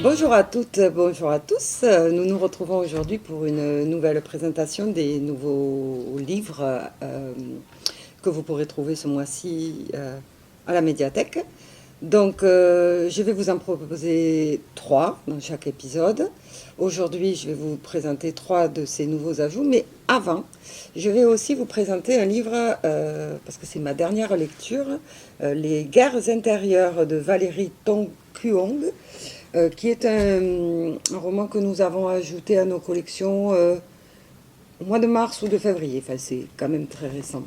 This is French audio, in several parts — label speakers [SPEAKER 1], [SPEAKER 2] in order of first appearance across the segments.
[SPEAKER 1] Bonjour à toutes, bonjour à tous. Nous nous retrouvons aujourd'hui pour une nouvelle présentation des nouveaux livres que vous pourrez trouver ce mois-ci à la médiathèque. Donc, je vais vous en proposer trois dans chaque épisode. Aujourd'hui, je vais vous présenter trois de ces nouveaux ajouts, mais avant, je vais aussi vous présenter un livre, parce que c'est ma dernière lecture, Les guerres intérieures de Valérie Tong-Kuong, qui est un roman que nous avons ajouté à nos collections au mois de mars ou de février. Enfin, c'est quand même très récent.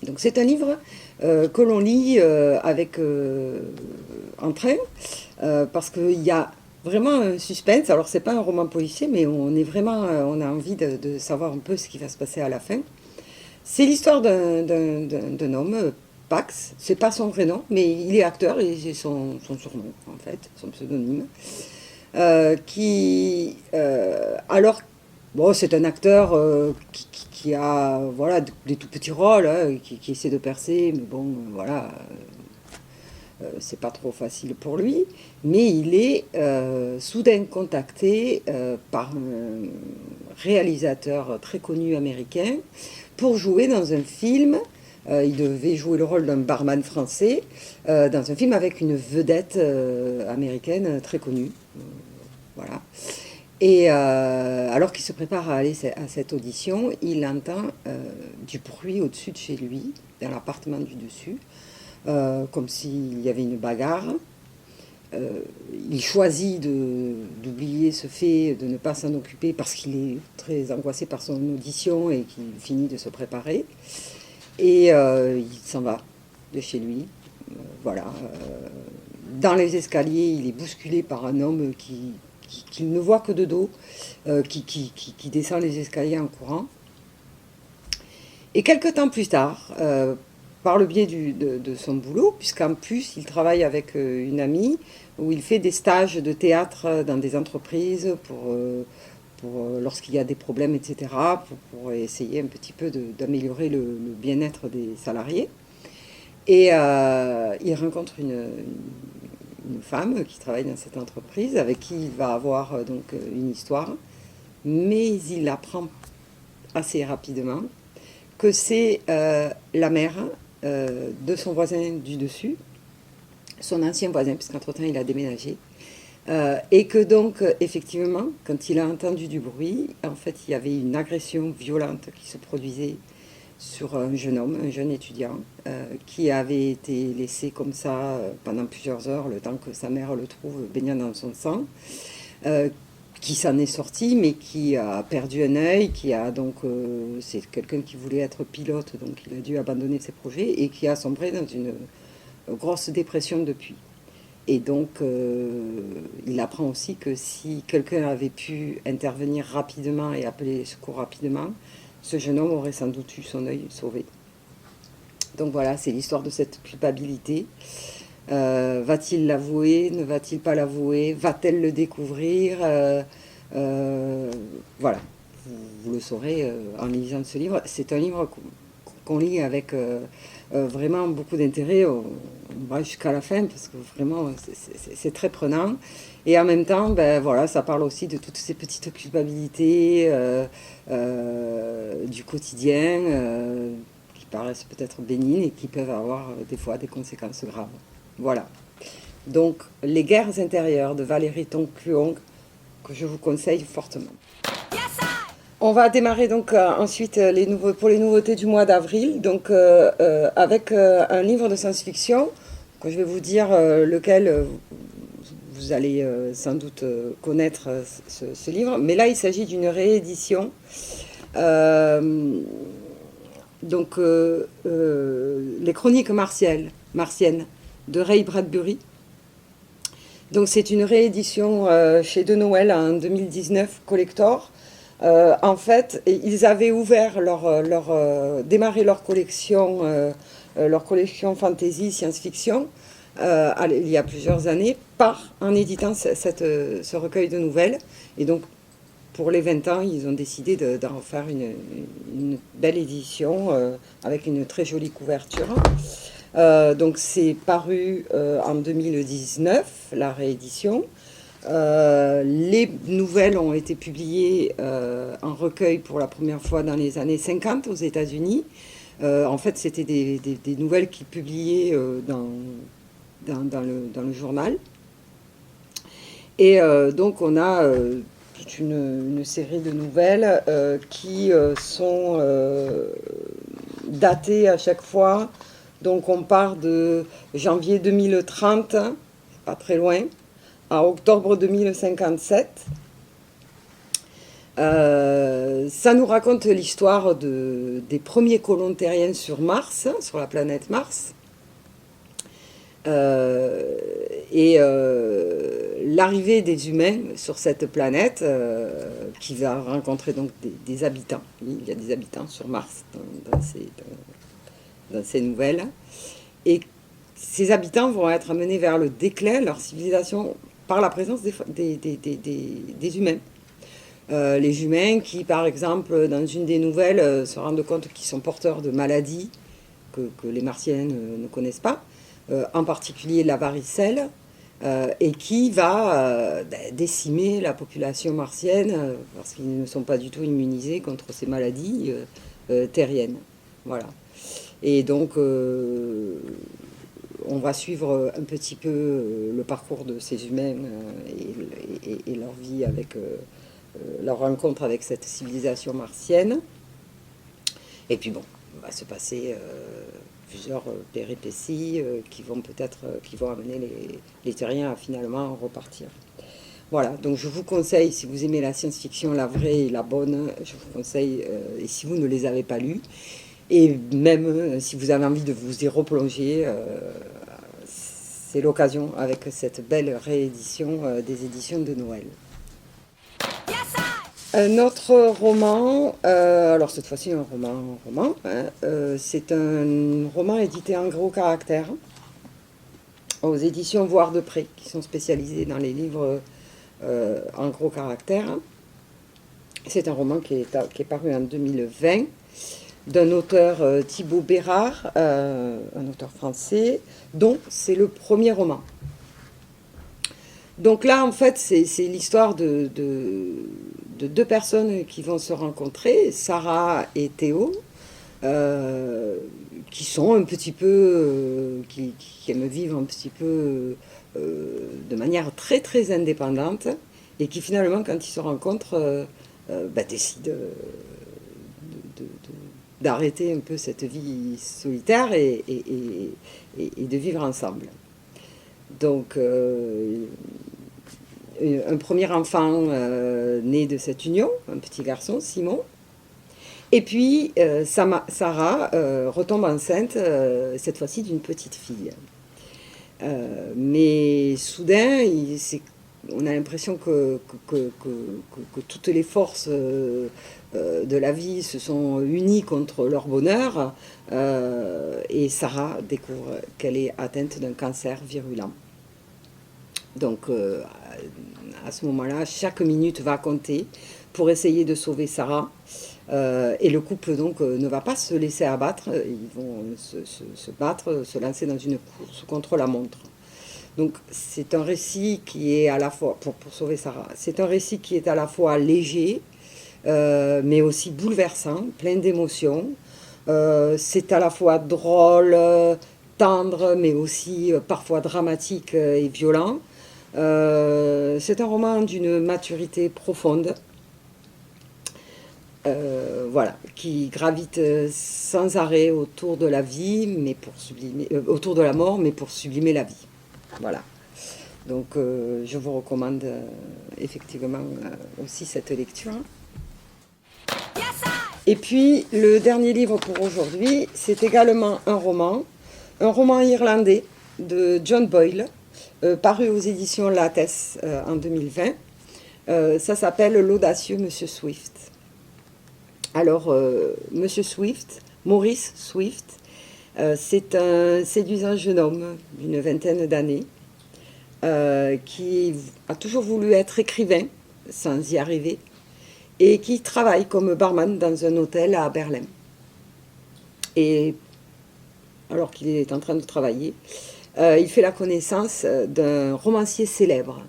[SPEAKER 1] Donc c'est un livre que l'on lit avec entrain, parce qu'il y a vraiment un suspense. Alors c'est pas un roman policier, mais on est vraiment, on a envie de savoir un peu ce qui va se passer à la fin. C'est l'histoire d'un homme, Pax. C'est pas son vrai nom, mais il est acteur et c'est son surnom en fait, son pseudonyme. Alors, bon, c'est un acteur qui a voilà, des tout petits rôles, hein, qui essaie de percer, mais bon, voilà, c'est pas trop facile pour lui. Mais il est soudain contacté par un réalisateur très connu américain pour jouer dans un film. Il devait jouer le rôle d'un barman français dans un film avec une vedette américaine très connue. Voilà. Et alors qu'il se prépare à aller à cette audition, il entend du bruit au-dessus de chez lui, dans l'appartement du dessus, comme s'il y avait une bagarre. Il choisit d'oublier ce fait, de ne pas s'en occuper parce qu'il est très angoissé par son audition et qu'il finit de se préparer. Et il s'en va de chez lui. Voilà. Dans les escaliers, il est bousculé par un homme qu'il ne voit que de dos, qui descend les escaliers en courant. Et quelques temps plus tard, par le biais de son boulot, puisqu'en plus il travaille avec une amie, où il fait des stages de théâtre dans des entreprises pour lorsqu'il y a des problèmes, etc., pour essayer un petit peu d'améliorer le bien-être des salariés. Et il rencontre une femme qui travaille dans cette entreprise, avec qui il va avoir donc une histoire, mais il apprend assez rapidement que c'est la mère de son voisin du dessus, son ancien voisin, puisqu'entre-temps il a déménagé, et que donc effectivement, quand il a entendu du bruit, en fait il y avait une agression violente qui se produisait sur un jeune homme, un jeune étudiant, qui avait été laissé comme ça pendant plusieurs heures, le temps que sa mère le trouve baignant dans son sang, qui s'en est sorti, mais qui a perdu un œil, qui a donc, c'est quelqu'un qui voulait être pilote, donc il a dû abandonner ses projets, et qui a sombré dans une grosse dépression depuis. Et donc, il apprend aussi que si quelqu'un avait pu intervenir rapidement et appeler les secours rapidement, ce jeune homme aurait sans doute eu son œil sauvé. Donc voilà, c'est l'histoire de cette culpabilité. Va-t-il l'avouer? Ne va-t-il pas l'avouer? Va-t-elle le découvrir? Voilà, vous le saurez en lisant ce livre. C'est un livre qu'on lit avec vraiment beaucoup d'intérêt. On va jusqu'à la fin parce que vraiment c'est très prenant. Et en même temps, ben, voilà, ça parle aussi de toutes ces petites culpabilités du quotidien qui paraissent peut-être bénignes et qui peuvent avoir des fois des conséquences graves. Voilà. Donc, Les guerres intérieures de Valérie Tong-Kuong, que je vous conseille fortement. On va démarrer donc ensuite pour les nouveautés du mois d'avril, donc avec un livre de science-fiction que je vais vous dire lequel vous allez sans doute connaître ce livre. Mais là, il s'agit d'une réédition. Donc, Les Chroniques martiennes de Ray Bradbury. Donc, c'est une réédition chez De Noël en 2019, collector. En fait, ils avaient ouvert démarré leur collection fantasy, science-fiction, il y a plusieurs années, en éditant ce recueil de nouvelles. Et donc, pour les 20 ans, ils ont décidé d'en faire une belle édition avec une très jolie couverture. Donc, c'est paru en 2019, la réédition. Les nouvelles ont été publiées en recueil pour la première fois dans les années 50 aux États-Unis. En fait, c'était des nouvelles qu'il publiait dans le journal. Et donc, on a toute une série de nouvelles qui sont datées à chaque fois. Donc, on part de janvier 2030, pas très loin, à octobre 2057. Ça nous raconte l'histoire des premiers colons terriens sur Mars, sur la planète Mars. L'arrivée des humains sur cette planète qui va rencontrer donc des habitants. Il y a des habitants sur Mars dans ces nouvelles. Et ces habitants vont être amenés vers le déclin de leur civilisation par la présence des humains. Les humains qui, par exemple, dans une des nouvelles, se rendent compte qu'ils sont porteurs de maladies que les Martiens ne connaissent pas, en particulier la varicelle, et qui va décimer la population martienne parce qu'ils ne sont pas du tout immunisés contre ces maladies terriennes. Voilà. Et donc, on va suivre un petit peu le parcours de ces humains et leur vie avec leur rencontre avec cette civilisation martienne. Et puis bon, il va se passer plusieurs péripéties qui vont amener les terriens à finalement repartir. Voilà, donc je vous conseille, si vous aimez la science-fiction, la vraie et la bonne, je vous conseille, et si vous ne les avez pas lues, et même si vous avez envie de vous y replonger, c'est l'occasion avec cette belle réédition des éditions de Noël. Un autre roman, alors cette fois-ci un roman, hein, c'est un roman édité en gros caractères aux éditions Voir de Près, qui sont spécialisées dans les livres en gros caractères. C'est un roman qui est paru en 2020 d'un auteur Thibaut Bérard, un auteur français, dont c'est le premier roman. Donc là, en fait, c'est l'histoire de deux personnes qui vont se rencontrer, Sarah et Théo, qui sont un petit peu, qui aiment vivre un petit peu de manière très très indépendante, et qui finalement, quand ils se rencontrent, décident d'arrêter un peu cette vie solitaire et de vivre ensemble. Donc, un premier enfant né de cette union, un petit garçon, Simon. Et puis, Sarah retombe enceinte, cette fois-ci d'une petite fille. Mais soudain, on a l'impression que toutes les forces de la vie se sont unies contre leur bonheur, et Sarah découvre qu'elle est atteinte d'un cancer virulent. Donc, à ce moment-là, chaque minute va compter pour essayer de sauver Sarah. Et le couple, donc, ne va pas se laisser abattre. Ils vont se battre, se lancer dans une course contre la montre. Donc, c'est un récit qui est à la fois, pour sauver Sarah, c'est un récit qui est à la fois léger, mais aussi bouleversant, plein d'émotions. C'est à la fois drôle, tendre, mais aussi parfois dramatique et violent. C'est un roman d'une maturité profonde, voilà, qui gravite sans arrêt autour de la vie, mais pour sublimer, autour de la mort, mais pour sublimer la vie. Voilà. Donc, je vous recommande effectivement aussi cette lecture. Et puis, le dernier livre pour aujourd'hui, c'est également un roman irlandais de John Boyle, paru aux éditions Lattès en 2020. Ça s'appelle L'audacieux Monsieur Swift. Alors, Monsieur Swift, Maurice Swift, c'est un séduisant jeune homme d'une vingtaine d'années qui a toujours voulu être écrivain sans y arriver et qui travaille comme barman dans un hôtel à Berlin. Et alors qu'il est en train de travailler, il fait la connaissance d'un romancier célèbre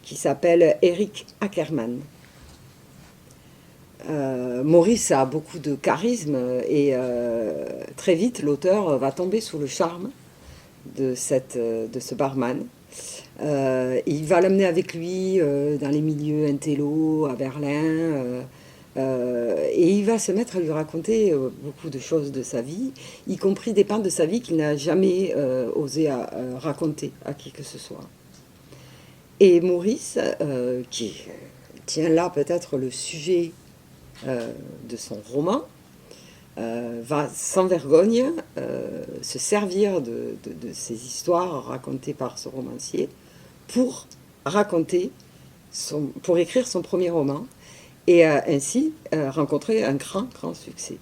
[SPEAKER 1] qui s'appelle Eric Ackerman. Maurice a beaucoup de charisme et très vite l'auteur va tomber sous le charme de ce barman. Il va l'amener avec lui dans les milieux intello à Berlin et il va se mettre à lui raconter beaucoup de choses de sa vie, y compris des pans de sa vie qu'il n'a jamais osé raconter à qui que ce soit. Et Maurice, qui tient là peut-être le sujet de son roman, va sans vergogne se servir de ces histoires racontées par ce romancier pour pour écrire son premier roman et ainsi rencontrer un grand succès.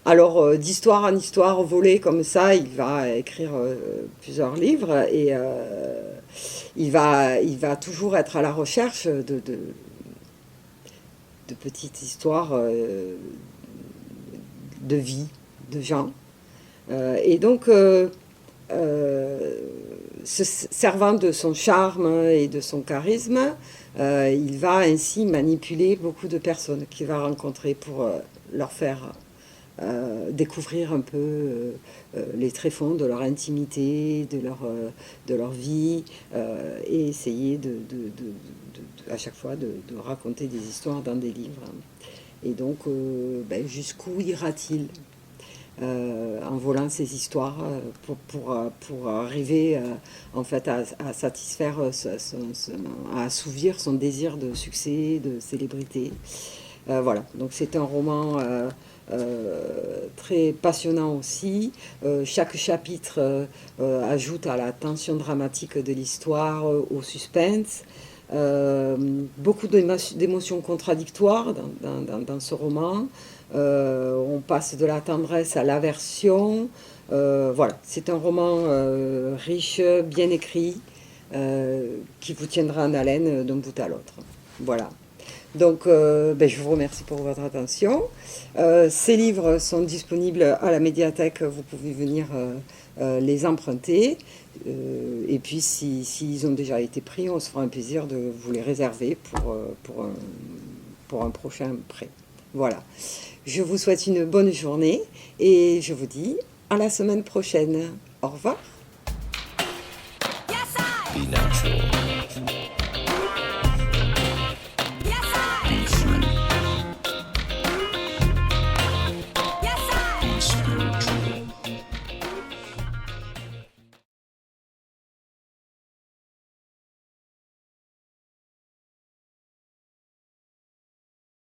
[SPEAKER 1] Alors d'histoire en histoire volée comme ça, il va écrire plusieurs livres et il va toujours être à la recherche de petites histoires de vie, de gens. Et donc, se servant de son charme et de son charisme, il va ainsi manipuler beaucoup de personnes qu'il va rencontrer pour leur faire découvrir un peu les tréfonds de leur intimité, de leur vie, et essayer à chaque fois de raconter des histoires dans des livres. Et donc, jusqu'où ira-t-il en volant ces histoires pour arriver en fait à satisfaire, à assouvir son désir de succès, de célébrité. Voilà, donc c'est un roman très passionnant aussi. Chaque chapitre ajoute à la tension dramatique de l'histoire, au suspense. Beaucoup d'émotions contradictoires dans ce roman. On passe de la tendresse à l'aversion. Voilà, c'est un roman riche, bien écrit, qui vous tiendra en haleine d'un bout à l'autre. Voilà. Donc, je vous remercie pour votre attention. Ces livres sont disponibles à la médiathèque, vous pouvez venir les emprunter. Et puis, s'ils ont déjà été pris, on se fera un plaisir de vous les réserver pour un prochain prêt. Voilà. Je vous souhaite une bonne journée et je vous dis à la semaine prochaine. Au revoir.
[SPEAKER 2] Be natural.